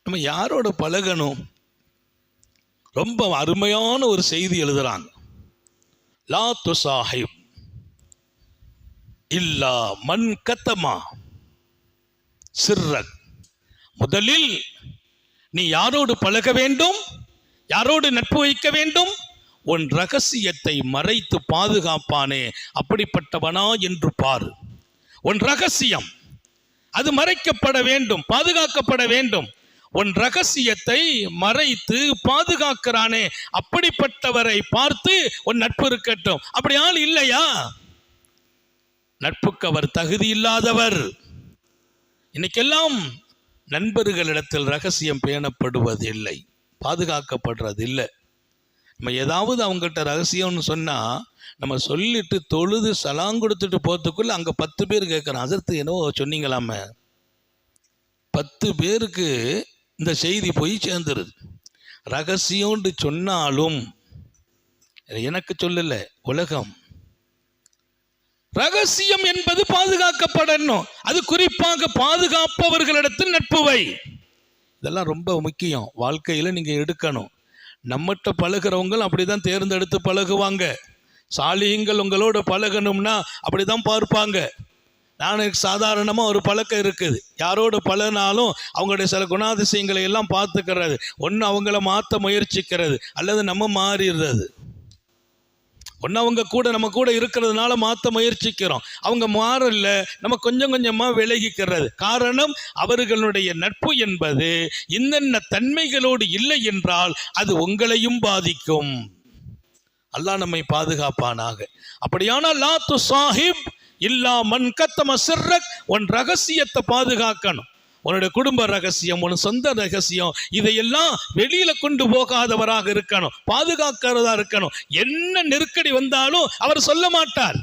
நம்ம யாரோட பழகணும்? ரொம்ப அருமையான ஒரு செய்தி எழுதுறாங்க. லா துசாஹிப் இல்லா மன் கத்தமா சிர்ரக். முதலில் நீ யாரோடு பழக வேண்டும், யாரோடு நட்பு வைக்க வேண்டும்? உன் ரகசியத்தை மறைத்து பாதுகாப்பானே அப்படிப்பட்டவனா என்று பாரு. உன் ரகசியம் அது மறைக்கப்பட வேண்டும், பாதுகாக்கப்பட வேண்டும். உன் ரகசியத்தை மறைத்து பாதுகாக்கிறானே அப்படிப்பட்டவரை பார்த்து உன் நட்பு இருக்கட்டும். அப்படி ஆள் இல்லையா? நட்புக்கு அவர் தகுதி இல்லாதவர். இன்னைக்கெல்லாம் நண்பர்களிடத்தில் ரகசியம் பேணப்படுவதில்லை, பாதுகாக்கப்படுறதில்லை. நம்ம ஏதாவது அவங்ககிட்ட ரகசியம்னு சொன்னால் நம்ம சொல்லிட்டு தொழுது சலாம் கொடுத்துட்டு போகிறதுக்குள்ள அங்கே 10 பேர் கேட்குறான், அதற்கு என்னவோ சொன்னீங்களாமே. 10 பேருக்கு இந்த செய்தி போய் சேர்ந்துருது. ரகசியம்னு சொன்னாலும் எனக்கு சொல்லலை, உலகம். ரகசியம் என்பது பாதுகாக்கப்படணும். அது குறிப்பாக பாதுகாப்பவர்களிடத்தில் நட்புவை. இதெல்லாம் ரொம்ப முக்கியம். வாழ்க்கையில் நீங்கள் எடுக்கணும். நம்மகிட்ட பழகிறவங்க அப்படிதான் தேர்ந்தெடுத்து பழகுவாங்க. சாலிஹீன்கள் உங்களோட பழகணும்னா அப்படிதான் பார்ப்பாங்க. எனக்கு சாதாரணமாக ஒரு பழக்கம் இருக்குது. யாரோடு பழகினாலும் அவங்களுடைய சில குணாதிசயங்களை எல்லாம் பார்த்துக்கிறது. ஒன்று அவங்கள மாற்ற முயற்சிக்கிறது, அல்லது நம்ம மாறிடுறது. ஒன்று அவங்க கூட நம்ம கூட இருக்கிறதுனால மாற்ற முயற்சிக்கிறோம், அவங்க மாறல, நம்ம கொஞ்சம் கொஞ்சமாக விலகிக்கிறது. காரணம், அவர்களுடைய நட்பு என்பது இன்னென்ன தன்மைகளோடு இல்லை என்றால் அது உங்களையும் பாதிக்கும். அல்லாஹ் நம்மை பாதுகாப்பானாக. அப்படியானால் லா துசாஹிப் இல்லா மன் கத்தம சிர்ரக். உன் ரகசியத்தை பாதுகாக்கணும். உன்னுடைய குடும்ப ரகசியம், உன் சொந்த ரகசியம், இதையெல்லாம் வெளியில கொண்டு போகாதவராக இருக்கணும், பாதுகாக்கிறதா இருக்கணும். என்ன நெருக்கடி வந்தாலும் அவர் சொல்ல மாட்டார்.